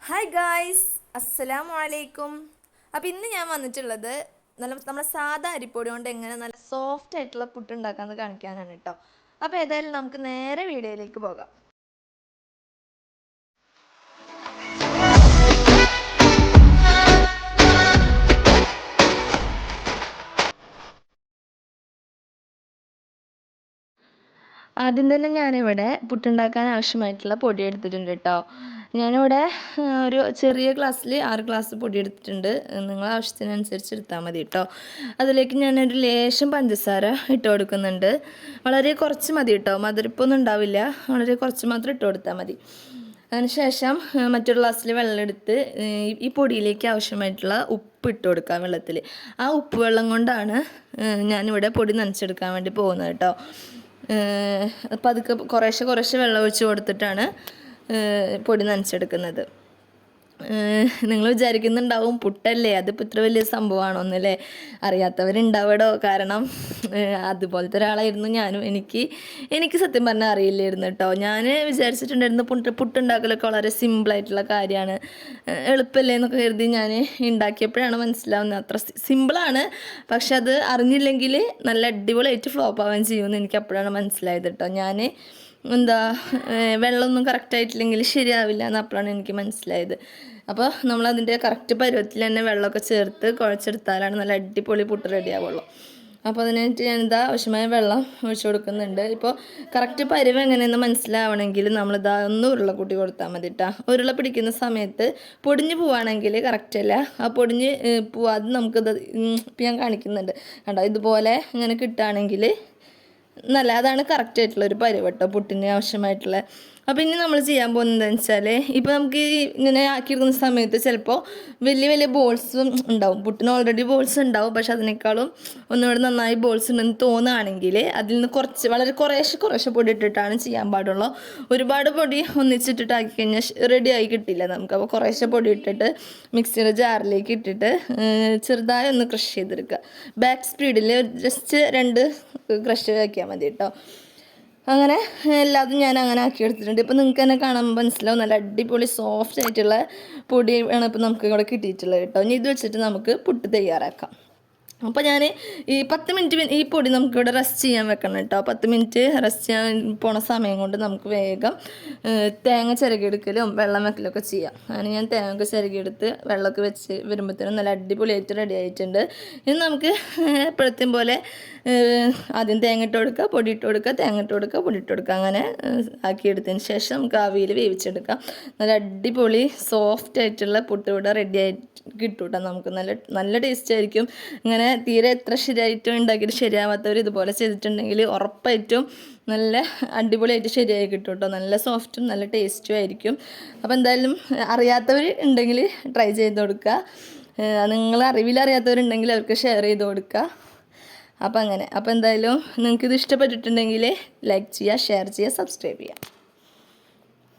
Hi guys, അസ്സലാമു അലൈക്കും. അപ്പോൾ ഇന്ന് ഞാൻ വന്നിട്ടുള്ളത് നമ്മുടെ സാധാ അരിപ്പൊടി കൊണ്ട് എങ്ങനെ നല്ല സോഫ്റ്റ് ആയിട്ടുള്ള പുട്ട് ഉണ്ടാക്കാമെന്ന് കാണിക്കാനാണ് കേട്ടോ. അപ്പോൾ ഏതായാലും നമുക്ക് നേരെ വീഡിയോയിലേക്ക് പോകാം. ആദ്യം തന്നെ ഞാനിവിടെ പുട്ടുണ്ടാക്കാൻ ആവശ്യമായിട്ടുള്ള പൊടി എടുത്തിട്ടുണ്ട് കേട്ടോ. ഞാനിവിടെ ഒരു ചെറിയ ഗ്ലാസ്സിൽ 6 ഗ്ലാസ് പൊടി എടുത്തിട്ടുണ്ട്. നിങ്ങൾ ആവശ്യത്തിനനുസരിച്ച് എടുത്താൽ മതി കേട്ടോ. അതിലേക്ക് ഞാനൊരു ലേശം പഞ്ചസാര ഇട്ട് കൊടുക്കുന്നുണ്ട്. വളരെ കുറച്ച് മതി കേട്ടോ, മധുരപ്പൊന്നും ഉണ്ടാവില്ല, വളരെ കുറച്ച് മാത്രം ഇട്ട് കൊടുത്താൽ മതി. അതിനുശേഷം മറ്റൊരു ഗ്ലാസ്സിൽ വെള്ളം എടുത്ത് ഈ പൊടിയിലേക്ക് ആവശ്യമായിട്ടുള്ള ഉപ്പ് ഇട്ട് കൊടുക്കാം വെള്ളത്തിൽ. ആ ഉപ്പ് വെള്ളം കൊണ്ടാണ് ഞാനിവിടെ പൊടി നനച്ചെടുക്കാൻ വേണ്ടി പോകുന്നത് കേട്ടോ. പതുക്കെ കുറേശ്ശെ വെള്ളം ഒഴിച്ച് കൊടുത്തിട്ടാണ് പൊടി നനച്ചെടുക്കുന്നത്. നിങ്ങൾ വിചാരിക്കുന്നുണ്ടാവും പുട്ടല്ലേ, അതിപ്പോൾ ഇത്ര വലിയ സംഭവമാണോന്നല്ലേ. അറിയാത്തവരുണ്ടാവടോ. കാരണം അതുപോലത്തെ ഒരാളായിരുന്നു ഞാനും. എനിക്ക് സത്യം പറഞ്ഞാൽ അറിയില്ലായിരുന്നു കേട്ടോ. ഞാൻ വിചാരിച്ചിട്ടുണ്ടായിരുന്നു പുട്ടുണ്ടാക്കലൊക്കെ വളരെ സിമ്പിളായിട്ടുള്ള കാര്യമാണ്, എളുപ്പമല്ലേ എന്നൊക്കെ കരുതി ഞാൻ ഉണ്ടാക്കിയപ്പോഴാണ് മനസ്സിലാവുന്നത് അത്ര സിമ്പിളാണ്. പക്ഷെ അത് അറിഞ്ഞില്ലെങ്കിൽ നല്ല അടിപൊളിയായിട്ട് ഫ്ലോപ്പ് ആവുകയും ചെയ്യുമെന്ന് എനിക്ക് അപ്പോഴാണ് മനസ്സിലായത് കേട്ടോ. ഞാൻ വെള്ളമൊന്നും കറക്റ്റായിട്ടില്ലെങ്കിൽ ശരിയാവില്ല എന്ന് അപ്പോഴാണ് എനിക്ക് മനസ്സിലായത്. അപ്പോൾ നമ്മളതിൻ്റെ കറക്റ്റ് പരുവത്തിൽ തന്നെ വെള്ളമൊക്കെ ചേർത്ത് കുഴച്ചെടുത്താലാണ് നല്ല അടിപൊളി പുട്ട് റെഡി ആവുള്ളൂ. അപ്പോൾ അതിനായിട്ട് ഞാനിതാ ആവശ്യമായ വെള്ളം ഒഴിച്ചു കൊടുക്കുന്നുണ്ട്. ഇപ്പോൾ കറക്റ്റ് പരുവം എങ്ങനെയെന്ന് മനസ്സിലാവണമെങ്കിൽ നമ്മളിതാ ഒന്ന് ഉരുള കൂട്ടി കൊടുത്താൽ മതി കേട്ടോ. ഉരുള പിടിക്കുന്ന സമയത്ത് പൊടിഞ്ഞ് പോവുകയാണെങ്കിൽ കറക്റ്റല്ല. ആ പൊടിഞ്ഞ് പോവാതെ നമുക്കിത് ഇപ്പം ഞാൻ കാണിക്കുന്നുണ്ട് കണ്ടോ, ഇതുപോലെ ഇങ്ങനെ കിട്ടുകയാണെങ്കിൽ അതാണ് കറക്റ്റായിട്ടുള്ളൊരു പരുവം കേട്ടോ പുട്ടിന് ആവശ്യമായിട്ടുള്ള. അപ്പോൾ ഇനി നമ്മൾ ചെയ്യാൻ പോകുന്നത് എന്താണെന്ന് വെച്ചാൽ, ഇപ്പോൾ നമുക്ക് ഇങ്ങനെ ആക്കിയെടുക്കുന്ന സമയത്ത് ചിലപ്പോൾ വലിയ ബോൾസും ഉണ്ടാവും. പുട്ടിന് ഓൾറെഡി ബോൾസ് ഉണ്ടാവും, പക്ഷെ അതിനേക്കാളും ഒന്നുകൂടെ നന്നായി ബോൾസ് ഉണ്ടെന്ന് തോന്നുകയാണെങ്കിൽ അതിൽ നിന്ന് വളരെ കുറേശ്ശെ പൊടി ഇട്ടിട്ടാണ് ചെയ്യാൻ പാടുള്ളൂ. ഒരുപാട് പൊടി ഒന്നിച്ചിട്ടിട്ട് ആക്കി കഴിഞ്ഞാൽ റെഡി ആയി കിട്ടില്ല നമുക്ക്. അപ്പോൾ കുറേശ്ശെ പൊടി ഇട്ടിട്ട് മിക്സിയുടെ ജാറിലേക്ക് ഇട്ടിട്ട് ചെറുതായി ഒന്ന് ക്രഷ് ചെയ്തെടുക്കുക. ബാക്ക് സ്പീഡിൽ ജസ്റ്റ് 2 ക്രഷ് ആക്കിയാൽ മതി കേട്ടോ. അങ്ങനെ എല്ലാതും ഞാൻ അങ്ങനെ ആക്കിയെടുത്തിട്ടുണ്ട്. ഇപ്പോൾ നിങ്ങൾക്ക് തന്നെ കാണാൻ മനസ്സിലാവും നല്ല അടിപൊളി സോഫ്റ്റ് ആയിട്ടുള്ള പൊടിയാണ് ഇപ്പോൾ നമുക്ക് ഇവിടെ കിട്ടിയിട്ടുള്ളത് കേട്ടോ. ഇനി ഇത് വെച്ചിട്ട് നമുക്ക് പുട്ട് തയ്യാറാക്കാം. അപ്പോൾ ഞാൻ ഈ 10 മിനിറ്റ് ഈ പൊടി നമുക്കിവിടെ റെസ്റ്റ് ചെയ്യാൻ വെക്കണം കേട്ടോ. 10 മിനിറ്റ് റെസ്റ്റ് ചെയ്യാൻ പോണ സമയം കൊണ്ട് നമുക്ക് വേഗം തേങ്ങ ചിരകിയെടുക്കലും വെള്ളം വെക്കലൊക്കെ ചെയ്യാം. അങ്ങനെ ഞാൻ തേങ്ങ ചിരകിയെടുത്ത് വെള്ളമൊക്കെ വെച്ച് വരുമ്പോഴത്തേനും നല്ല അടിപൊളിയായിട്ട് റെഡി ആയിട്ടുണ്ട്. ഇനി നമുക്ക് എപ്പോഴത്തെയും പോലെ ആദ്യം തേങ്ങ ഇട്ട് കൊടുക്കുക, പൊടി ഇട്ട് കൊടുക്കുക, തേങ്ങ ഇട്ട് കൊടുക്കുക, പൊടി ഇട്ട് കൊടുക്കുക. അങ്ങനെ ആക്കിയെടുത്തതിന് ശേഷം നമുക്ക് ആവിയിൽ വേവിച്ചെടുക്കാം. നല്ല അടിപൊളി സോഫ്റ്റ് ആയിട്ടുള്ള പുട്ട് ഇവിടെ റെഡി ആയിട്ട് കിട്ടും കേട്ടോ. നമുക്ക് നല്ല ടേസ്റ്റ് ആയിരിക്കും. ഇങ്ങനെ തീരെ എത്ര ശരിയായിട്ടും ഉണ്ടാക്കിയിട്ട് ശരിയാവാത്തവർ ഇതുപോലെ ചെയ്തിട്ടുണ്ടെങ്കിൽ ഉറപ്പായിട്ടും നല്ല അടിപൊളിയായിട്ട് ശരിയായി കിട്ടും കേട്ടോ. നല്ല സോഫ്റ്റും നല്ല ടേസ്റ്റും ആയിരിക്കും. അപ്പോൾ എന്തായാലും അറിയാത്തവർ ഉണ്ടെങ്കിൽ ട്രൈ ചെയ്ത് കൊടുക്കുക. നിങ്ങൾ അറിവിലറിയാത്തവരുണ്ടെങ്കിൽ അവർക്ക് ഷെയർ ചെയ്ത് കൊടുക്കുക. അപ്പോൾ എന്തായാലും നിങ്ങൾക്കിത് ഇഷ്ടപ്പെട്ടിട്ടുണ്ടെങ്കിൽ ലൈക്ക് ചെയ്യുക, ഷെയർ ചെയ്യുക, സബ്സ്ക്രൈബ് ചെയ്യുക.